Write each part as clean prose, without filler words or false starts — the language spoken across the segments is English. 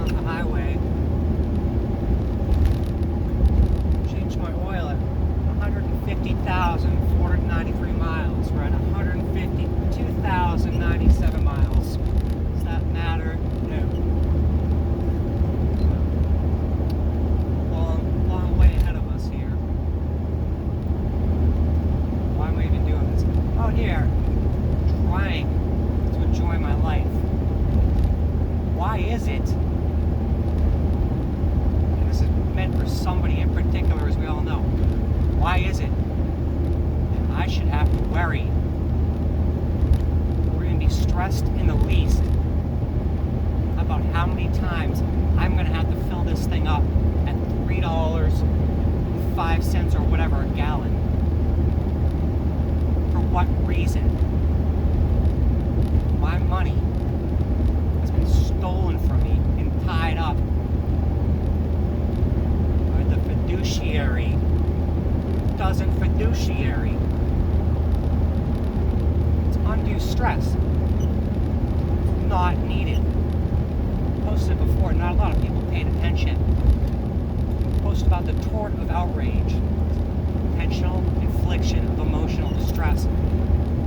down the highway. Changed my oil at 150,493 miles. We're at 152,097 miles. Does that matter? No. Long way ahead of us here. Why am I even doing this? Out here, trying to enjoy my life. Why is it? And this is meant for somebody in particular, as we all know. Why is it that I should have to worry or even be stressed in the least about how many times I'm going to have to fill this thing up at $3.05 or whatever a gallon? For what reason? My money has been stolen from me and tied up by the fiduciary. Doesn't fiduciary. It's undue stress. It's not needed. Posted before, not a lot of people paid attention. Posted about the tort of outrage. Intentional infliction of emotional distress.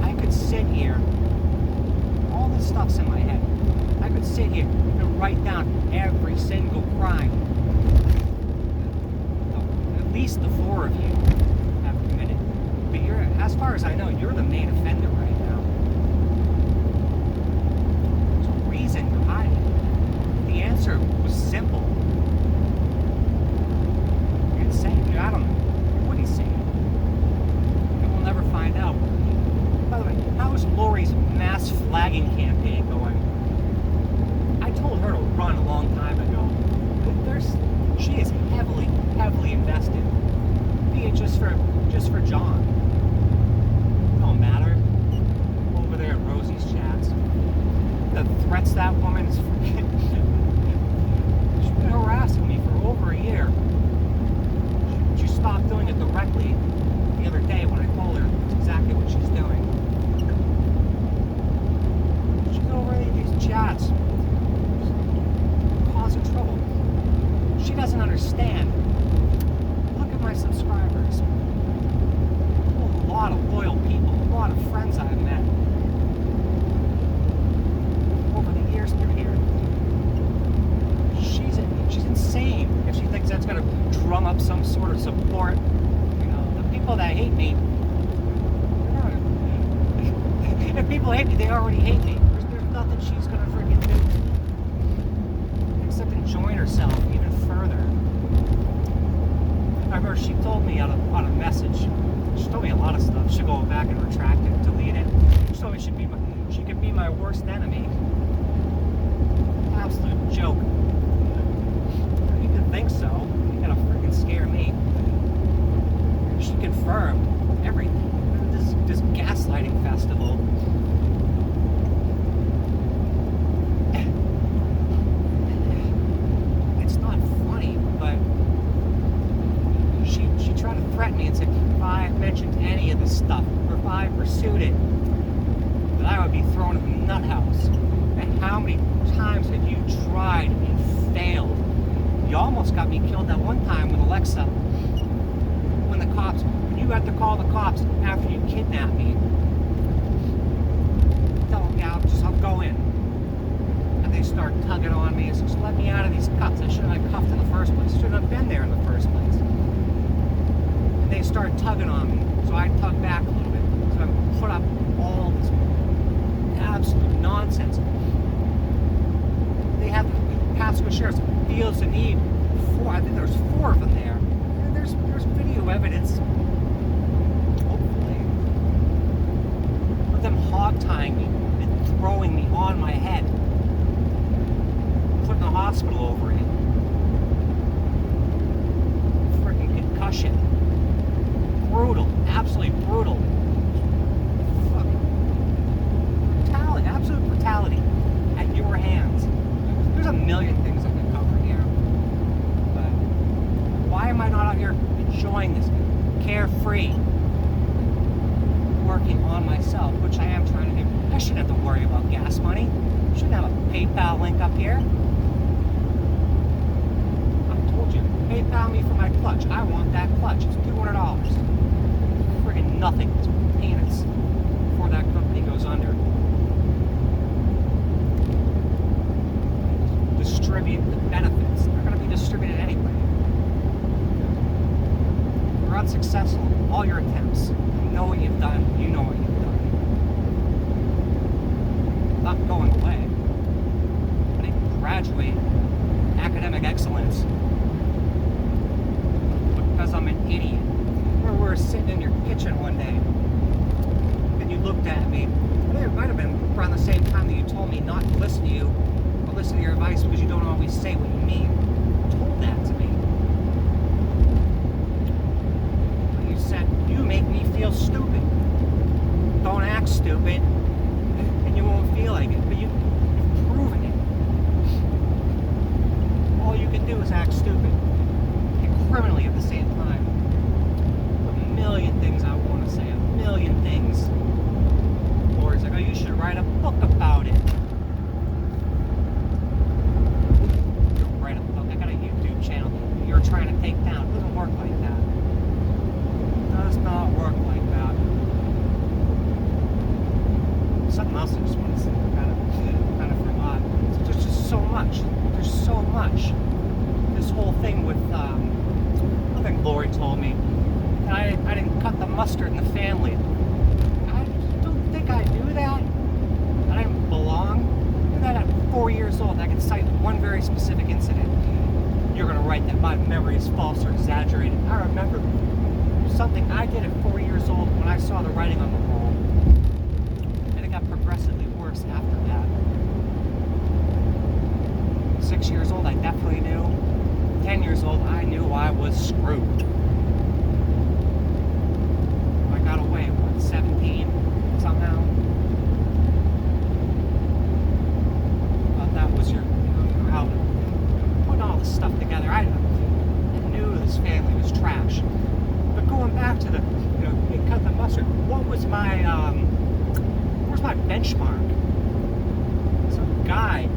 I could sit here, all this stuff's in my head. I could sit here and write down every single crime at least the four of you have committed. But you're, as far as I know, you're the main offender right now. There's a reason you're hiding. The answer was simple. You didn't say it. I don't know. You wouldn't say it. And we'll never find out. By the way, how is Lori's mass flagging campaign going? I told her to run a long time ago. She is heavily invested. Be it just for John. Don't matter. Over there in Rosie's chats. The threats that woman's freaking. She's been harassing me for over a year. She stopped doing it directly the other day when I told her exactly what she's doing. She's over in these chats, causing trouble. She doesn't understand. Look at my subscribers. A lot of loyal people, a lot of friends I've met over the years through here. She's insane if she thinks that's going to drum up some sort of support. You know, the people that hate me, if people hate me, they already hate me. There's nothing she's going to freaking do except enjoy herself even further. I remember she told me on a message, she told me a lot of stuff. She'll go back and retract it, delete it. She told me she could be my worst enemy. Absolute joke. You can think so. You gotta freaking scare me. She confirmed everything. This gaslighting festival. It's not funny, but she tried to threaten me and said if I mentioned any of this stuff, or if I pursued it, that I would be thrown in the nut house. And how many times have you tried and failed? You almost got me killed that one time with Alexa. When you had to call the cops after you kidnapped me. Tell them, yeah, I'll go in. And they start tugging on me and said, just let me out of these cuffs. I shouldn't have cuffed in the first place. I shouldn't have been there in the first place. And they start tugging on me. So I tug back a little bit. So I put up all this absolute nonsense. They have the Pasco Sheriff's feels the need for, I think there's 4 of them there. And there's video evidence, hopefully, of them hog-tying me and throwing me on my head, putting the hospital over it. Freaking concussion. Brutal, absolutely brutal. Fucking brutality, absolute brutality at your hands. There's a million things I could cover here. But why am I not out here enjoying this? Carefree. Working on myself, which I am trying to do. I shouldn't have to worry about gas money. I shouldn't have a PayPal link up here. PayPal me for my clutch. I want that clutch. It's $200. Friggin' nothing. It's peanuts before that company goes under. Distribute the benefits. They're going to be distributed anyway. You're unsuccessful. All your attempts. You know what you've done. You know what you've done. I'm not going away. I didn't graduate academic excellence because I'm an idiot. Or we were sitting in your kitchen one day and you looked at me. It might have been around the same time that you told me not to listen to you or listen to your advice because you don't always say what you mean. You told that to me. But you said, you make me feel stupid. Don't act stupid and you won't feel like it. But you've proven it. All you can do is act stupid and criminally at the same time. A million things I want to say, a million things. Lori's like, oh, you should write a book about it. Don't write a book. I got a YouTube channel you're trying to take down. It doesn't work like that. It does not work like that. Something else I just want to say. Kind of forgot. There's just so much. There's so much. This whole thing with, I think Lori told me, and I didn't cut the mustard in the family. I don't think I knew that. I didn't belong. I knew that at 4 years old. I could cite one very specific incident. You're going to write that my memory is false or exaggerated. I remember something I did at 4 years old when I saw the writing on the wall. And it got progressively worse after that. 6 years old, I definitely knew. 10 years old, I knew I was screwed. I got away, what, 17 somehow? Thought that was your, your out. Putting all this stuff together, I knew this family was trash. But going back to the, cut the mustard, what was my, where's my benchmark? Some guy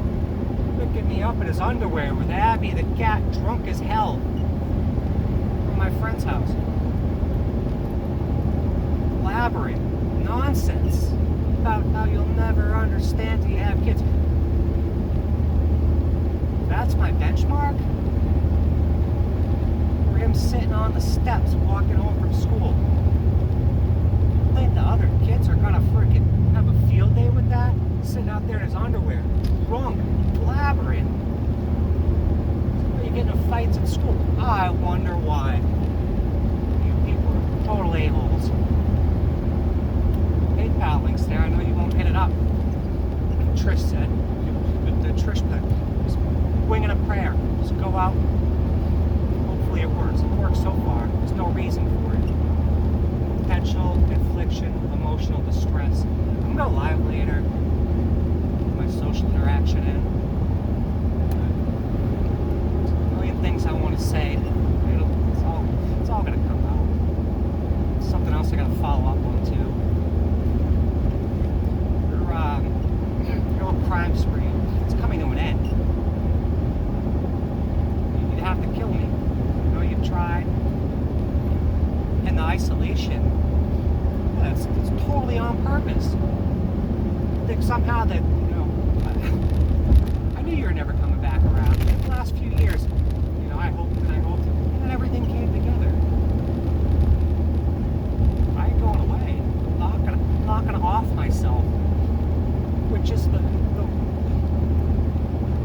picking me up in his underwear with Abby the cat, drunk as hell, from my friend's house. Blabbering nonsense about how you'll never understand till you have kids. That's my benchmark? Or him sitting on the steps walking home from school. You think the other kids are gonna freaking have a field day with that? Sitting out there in his underwear, drunk, blabbering. You get into fights at school. I wonder why. You people are total a-holes. PayPal links there. I know you won't hit it up. Trish said. The Trish put. Just winging a prayer. Just go out. Hopefully it works. It works so far. There's no reason for it. Potential infliction, emotional distress. I'm gonna live later. My social interaction in. A million things I want to say. It's all gonna come out. Something else I gotta follow up on too. Your little crime spree. It's coming to an end. You'd have to kill me. I know you've tried. And the isolation. Yeah, it's totally on purpose. I think somehow that, I knew you were never coming back around. The last few years, I hoped, and then everything came together. I ain't going away. I'm not gonna off myself with just the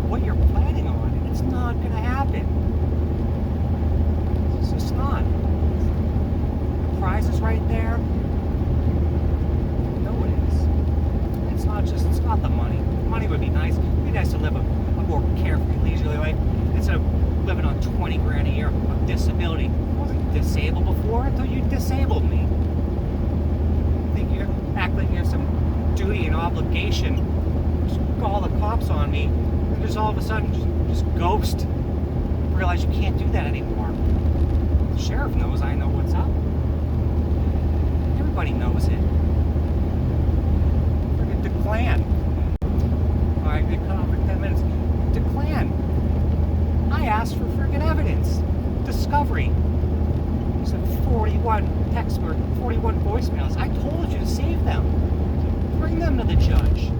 what you're planning on. It's not gonna happen. It's just not. The prize is right there. No, it is. It's not the money. Money would be nice. It'd be nice to live a more carefree, leisurely life instead of living on 20 grand a year of disability. I wasn't disabled before until you disabled me. You think you act like you have some duty and obligation. Just call the cops on me, and just all of a sudden just ghost. Realize you can't do that anymore. The sheriff knows I know what's up. Everybody knows it. Friggin' Declan. Alright, get cut off for 10 minutes. Declan. I asked for friggin' evidence. voicemails. I told you to save them. Bring them to the judge. You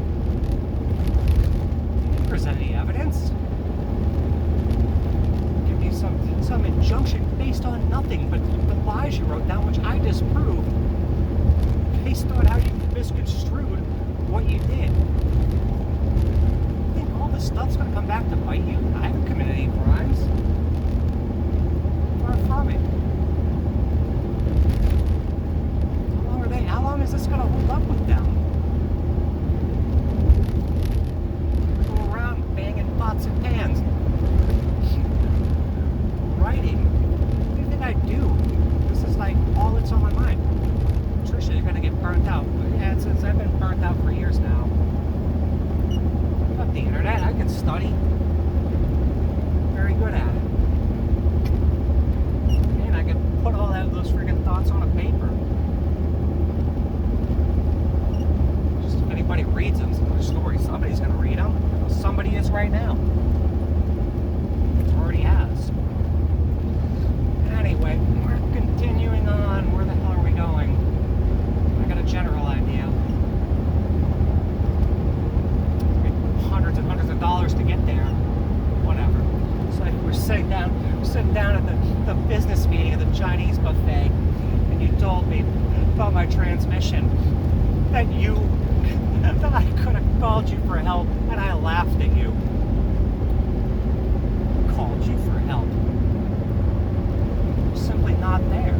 didn't present any evidence. Give you some injunction based on nothing but the lies you wrote down, which I disproved, based on how you misconstrued what you did. You think all this stuff's going to come back to bite you? I haven't committed any crimes. Far from it. How long is this going to hold up with them? Go around banging pots and pans. Writing. What do you think I do? This is like all that's on my mind. Trisha, you're going to get burnt out. Yeah, since I've been burnt out for years now. I've got the internet. I can study. Very good at it. And I can put all those friggin' thoughts on a paper. Anybody reads them, some stories, somebody's going to read them. Somebody is right now. Already has. Anyway, we're continuing on. Where the hell are we going? I got a general idea. Hundreds and hundreds of dollars to get there. Whatever. So we're sitting down at the business meeting at the Chinese buffet, and you told me about my transmission. That I could have called you for help, and I laughed at you. Called you for help. You're simply not there.